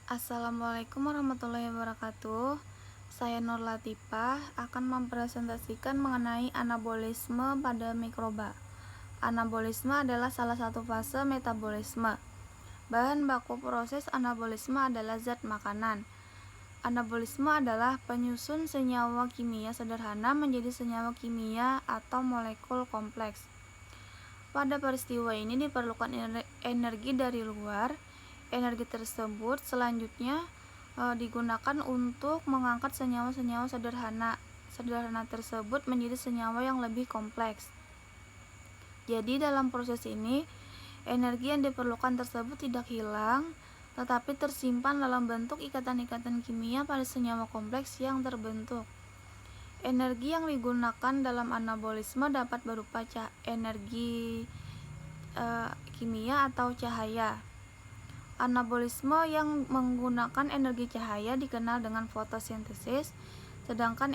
Assalamualaikum warahmatullahi wabarakatuh. Saya Nur Latifah akan mempresentasikan mengenai anabolisme pada mikroba. Anabolisme adalah salah satu fase metabolisme. Bahan baku proses anabolisme adalah zat makanan. Anabolisme adalah penyusun senyawa kimia sederhana menjadi senyawa kimia atau molekul kompleks. Pada peristiwa ini diperlukan energi dari luar. Energi tersebut selanjutnya digunakan untuk mengangkat senyawa-senyawa sederhana tersebut menjadi senyawa yang lebih kompleks. Jadi dalam proses ini, energi yang diperlukan tersebut tidak hilang, tetapi tersimpan dalam bentuk ikatan-ikatan kimia pada senyawa kompleks yang terbentuk. Energi yang digunakan dalam anabolisme dapat berupa energi kimia atau cahaya. Anabolisme yang menggunakan energi cahaya dikenal dengan fotosintesis, sedangkan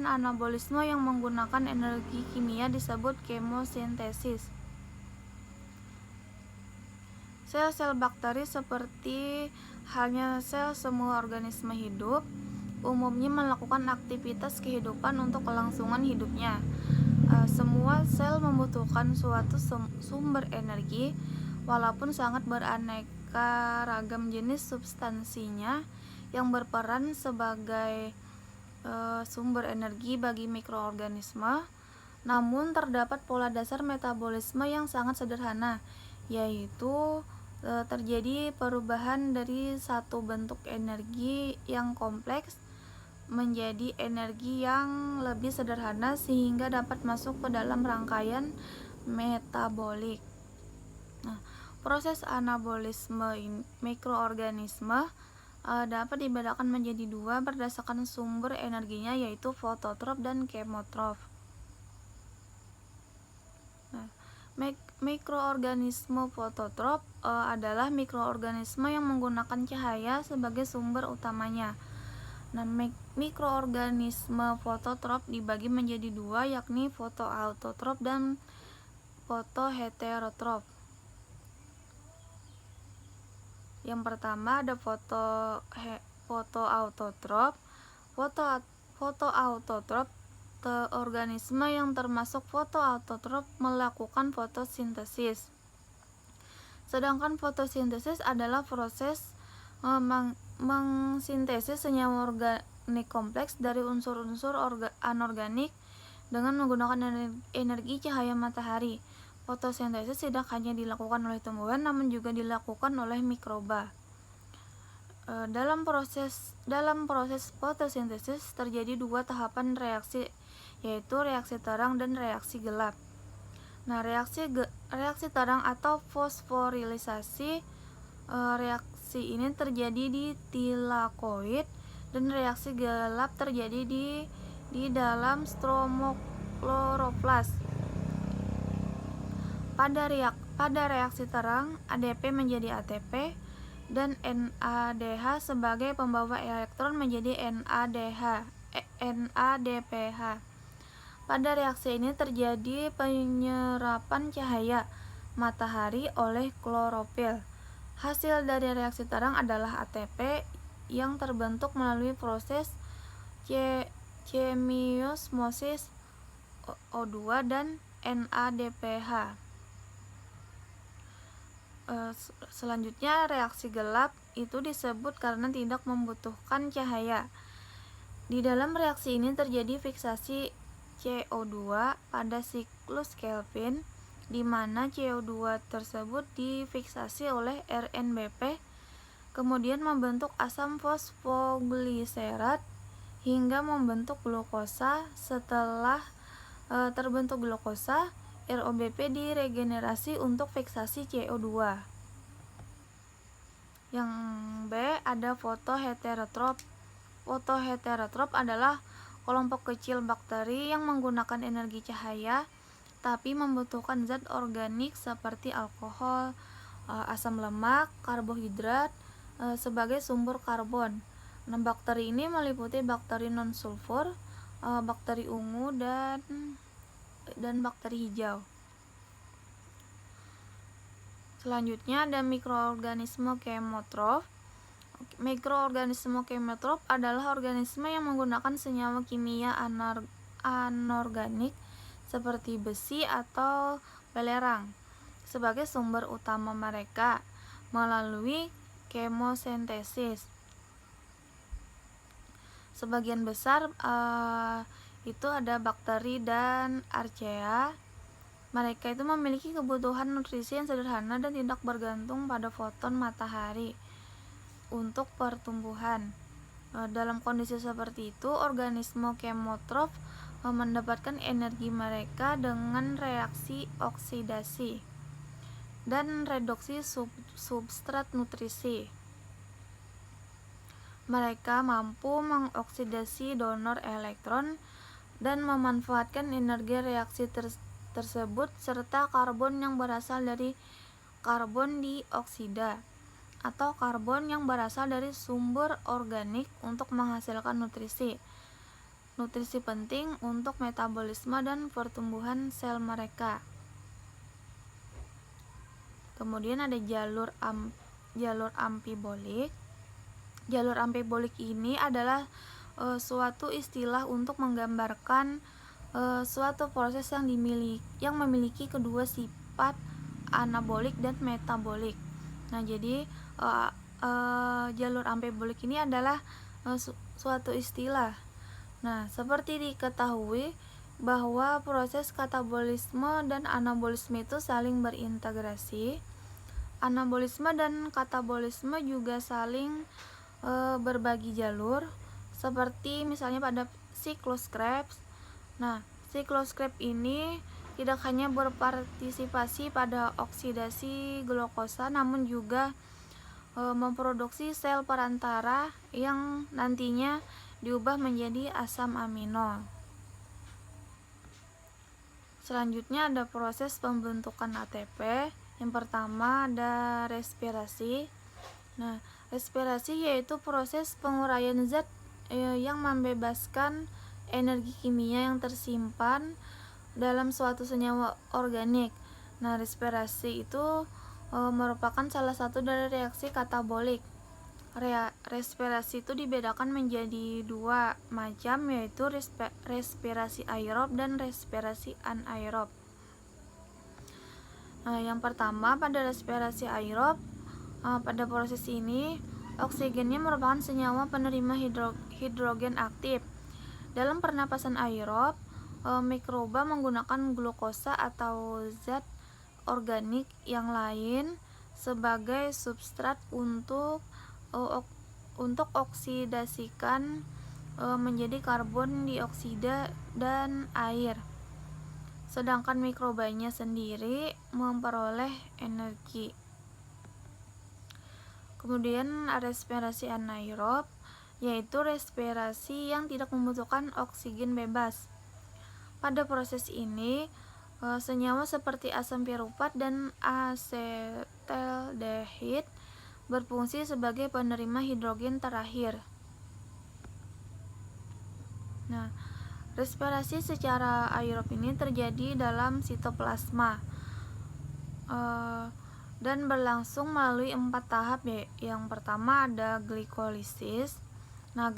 anabolisme yang menggunakan energi kimia disebut kemosintesis. Sel-sel bakteri seperti halnya sel semua organisme hidup umumnya melakukan aktivitas kehidupan untuk kelangsungan hidupnya. Semua sel membutuhkan suatu sumber energi, walaupun sangat beraneka ragam jenis substansinya yang berperan sebagai sumber energi bagi mikroorganisme. Namun terdapat pola dasar metabolisme yang sangat sederhana, yaitu terjadi perubahan dari satu bentuk energi yang kompleks menjadi energi yang lebih sederhana sehingga dapat masuk ke dalam rangkaian metabolik. Proses anabolisme mikroorganisme dapat dibedakan menjadi dua berdasarkan sumber energinya, yaitu fototrof dan kemotrof. Mikroorganisme fototrof adalah mikroorganisme yang menggunakan cahaya sebagai sumber utamanya. Mikroorganisme fototrof dibagi menjadi dua, yakni fotoautotrof dan fotoheterotrof. Yang pertama ada fotoautotrof. Fotoautotrof organisme yang termasuk fotoautotrof melakukan fotosintesis. Sedangkan fotosintesis adalah proses mengsintesis senyawa organik kompleks dari unsur-unsur anorganik dengan menggunakan energi cahaya matahari. Fotosintesis tidak hanya dilakukan oleh tumbuhan, namun juga dilakukan oleh mikroba. Dalam proses fotosintesis terjadi dua tahapan reaksi, yaitu reaksi terang dan reaksi gelap. Reaksi terang atau fosforilisasi, reaksi ini terjadi di tilakoid, dan reaksi gelap terjadi di dalam stromokloroplast. Pada reaksi terang, ADP menjadi ATP dan NADH sebagai pembawa elektron menjadi NADPH. Pada reaksi ini terjadi penyerapan cahaya matahari oleh klorofil. Hasil dari reaksi terang adalah ATP yang terbentuk melalui proses chemiosmosis O2 dan NADPH. Selanjutnya reaksi gelap itu disebut karena tidak membutuhkan cahaya. Di dalam reaksi ini terjadi fiksasi CO2 pada siklus Kelvin, di mana CO2 tersebut difiksasi oleh RNBP, kemudian membentuk asam fosfogliserat hingga membentuk glukosa. Setelah terbentuk glukosa, ROBP diregenerasi untuk fiksasi CO2. Yang B ada fotoheterotrof. Fotoheterotrof adalah kelompok kecil bakteri yang menggunakan energi cahaya tapi membutuhkan zat organik seperti alkohol, asam lemak, karbohidrat sebagai sumber karbon. Bakteri ini meliputi bakteri non-sulfur, bakteri ungu, dan bakteri hijau. Selanjutnya ada mikroorganisme kemotrof. Mikroorganisme kemotrop adalah organisme yang menggunakan senyawa kimia anorganik seperti besi atau belerang sebagai sumber utama mereka melalui kemosintesis. Sebagian besar itu ada bakteri dan archaea. Mereka itu memiliki kebutuhan nutrisi yang sederhana dan tidak bergantung pada foton matahari untuk pertumbuhan. Dalam kondisi seperti itu, organisme kemotrof mendapatkan energi mereka dengan reaksi oksidasi dan reduksi substrat nutrisi. Mereka mampu mengoksidasi donor elektron dan memanfaatkan energi reaksi tersebut serta karbon yang berasal dari karbon dioksida atau karbon yang berasal dari sumber organik untuk menghasilkan nutrisi penting untuk metabolisme dan pertumbuhan sel mereka. Kemudian ada jalur amfibolik. Jalur amfibolik ini adalah suatu istilah untuk menggambarkan suatu proses yang memiliki kedua sifat anabolik dan metabolik. Nah, jadi jalur amfibolik ini adalah suatu istilah. Nah, seperti diketahui bahwa proses katabolisme dan anabolisme itu saling berintegrasi. Anabolisme dan katabolisme juga saling berbagi jalur, seperti misalnya pada siklus Krebs. Nah, siklus Krebs ini tidak hanya berpartisipasi pada oksidasi glukosa, namun juga memproduksi sel perantara yang nantinya diubah menjadi asam amino. Selanjutnya ada proses pembentukan ATP. Yang pertama ada respirasi. Nah, respirasi yaitu proses penguraian zat yang membebaskan energi kimia yang tersimpan dalam suatu senyawa organik. Nah, respirasi itu merupakan salah satu dari reaksi katabolik. Respirasi itu dibedakan menjadi dua macam, yaitu respirasi aerob dan respirasi anaerob. Nah, yang pertama pada respirasi aerob, pada proses ini oksigennya merupakan senyawa penerima hidrogen aktif. Dalam pernapasan aerob, mikroba menggunakan glukosa atau zat organik yang lain sebagai substrat untuk oksidasikan menjadi karbon dioksida dan air. Sedangkan mikrobanya sendiri memperoleh energi. Kemudian respirasi anaerob, yaitu respirasi yang tidak membutuhkan oksigen bebas. Pada proses ini, senyawa seperti asam piruvat dan asetaldehid berfungsi sebagai penerima hidrogen terakhir. Nah, respirasi secara aerob ini terjadi dalam sitoplasma dan berlangsung melalui 4 tahap. Yang pertama ada glikolisis. Nah,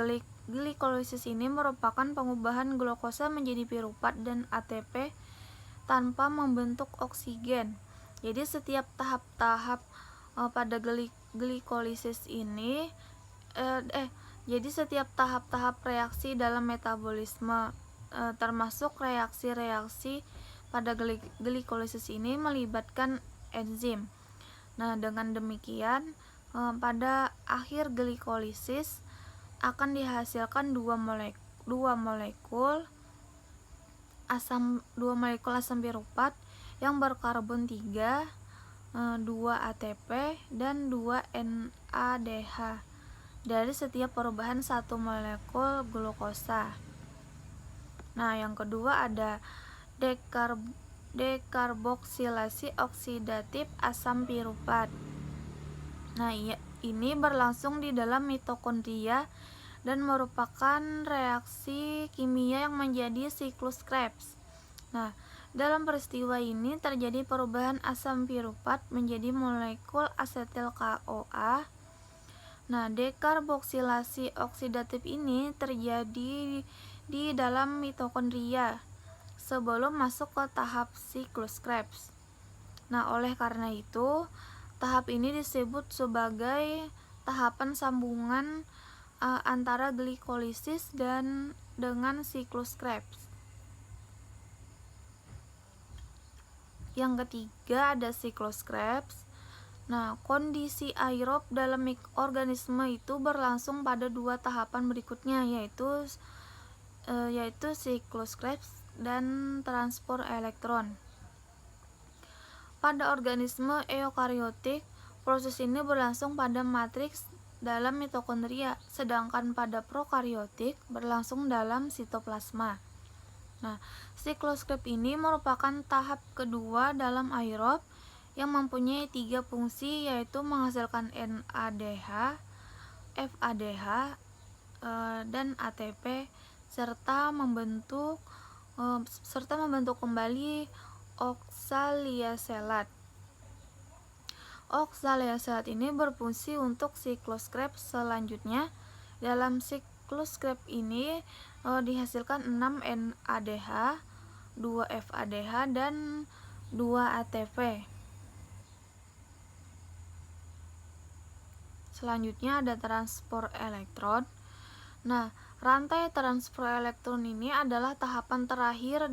glikolisis ini merupakan pengubahan glukosa menjadi piruvat dan ATP tanpa membentuk oksigen. Jadi setiap tahap-tahap pada glikolisis ini jadi setiap tahap-tahap reaksi dalam metabolisme termasuk reaksi-reaksi pada glikolisis ini melibatkan enzim. Nah, dengan demikian pada akhir glikolisis akan dihasilkan dua molekul asam piruvat yang berkarbon 3, 2 ATP dan 2 NADH dari setiap perubahan satu molekul glukosa. Nah, yang kedua ada dekarboksilasi oksidatif asam piruvat. Nah, ini berlangsung di dalam mitokondria dan merupakan reaksi kimia yang menjadi siklus Krebs. Nah, dalam peristiwa ini terjadi perubahan asam piruvat menjadi molekul asetil CoA Nah, dekarboksilasi oksidatif ini terjadi di dalam mitokondria sebelum masuk ke tahap siklus Krebs. Nah, oleh karena itu, tahap ini disebut sebagai tahapan sambungan antara glikolisis dan dengan siklus Krebs. Yang ketiga ada siklus Krebs. Nah, kondisi aerob dalam organisme itu berlangsung pada dua tahapan berikutnya, yaitu siklus Krebs dan transport elektron. Pada organisme eukariotik, proses ini berlangsung pada matriks dalam mitokondria, sedangkan pada prokariotik berlangsung dalam sitoplasma. Nah, siklus Krebs ini merupakan tahap kedua dalam aerob yang mempunyai 3 fungsi, yaitu menghasilkan NADH, FADH, dan ATP serta membentuk kembali oksaliaselat. Oksaliaselat ini berfungsi untuk siklus Krebs selanjutnya. Dalam siklus Krebs ini dihasilkan 6 NADH, 2 FADH, dan 2 ATP. Selanjutnya ada transport elektron. Nah, rantai transport elektron ini adalah tahapan terakhir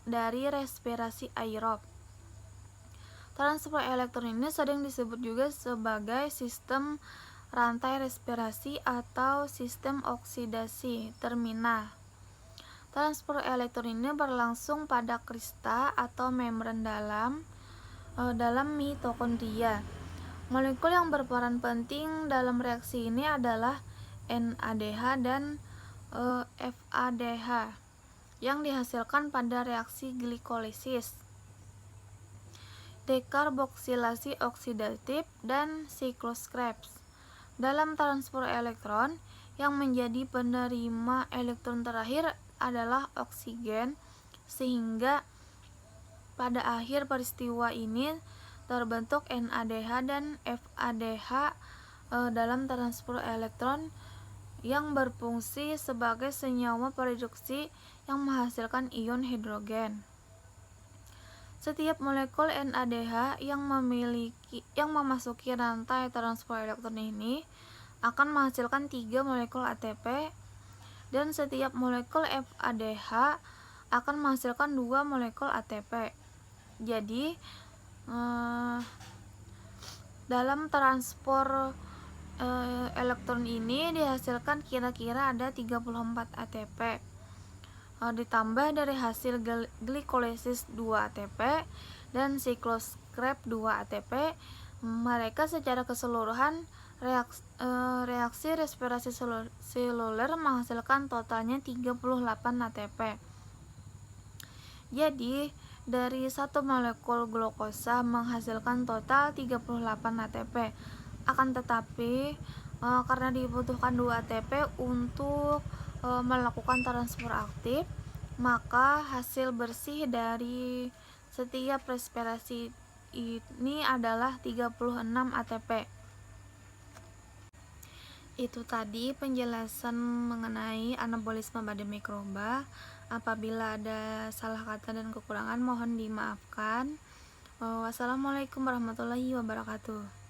dari respirasi aerob. Transport elektron ini sering disebut juga sebagai sistem rantai respirasi atau sistem oksidasi terminal. Transport elektron ini berlangsung pada krista atau membran dalam mitokondria. Molekul yang berperan penting dalam reaksi ini adalah NADH dan FADH yang dihasilkan pada reaksi glikolisis, dekarboksilasi oksidatif, dan siklus Krebs. Dalam transport elektron, yang menjadi penerima elektron terakhir adalah oksigen, sehingga pada akhir peristiwa ini terbentuk NADH dan FADH dalam transport elektron yang berfungsi sebagai senyawa pereduksi yang menghasilkan ion hidrogen. Setiap molekul NADH yang memasuki rantai transport elektron ini akan menghasilkan 3 molekul ATP, dan setiap molekul FADH akan menghasilkan 2 molekul ATP. Jadi dalam transport elektron ini dihasilkan kira-kira ada 34 ATP ditambah dari hasil glikolisis 2 ATP dan siklus Krebs 2 ATP. Mereka secara keseluruhan reaksi respirasi seluler menghasilkan totalnya 38 ATP. Jadi dari satu molekul glukosa menghasilkan total 38 ATP. Akan tetapi karena dibutuhkan 2 ATP untuk melakukan transport aktif, maka hasil bersih dari setiap respirasi ini adalah 36 ATP. Itu tadi penjelasan mengenai anabolisme pada mikroba. Apabila ada salah kata dan kekurangan mohon dimaafkan. Wassalamualaikum warahmatullahi wabarakatuh.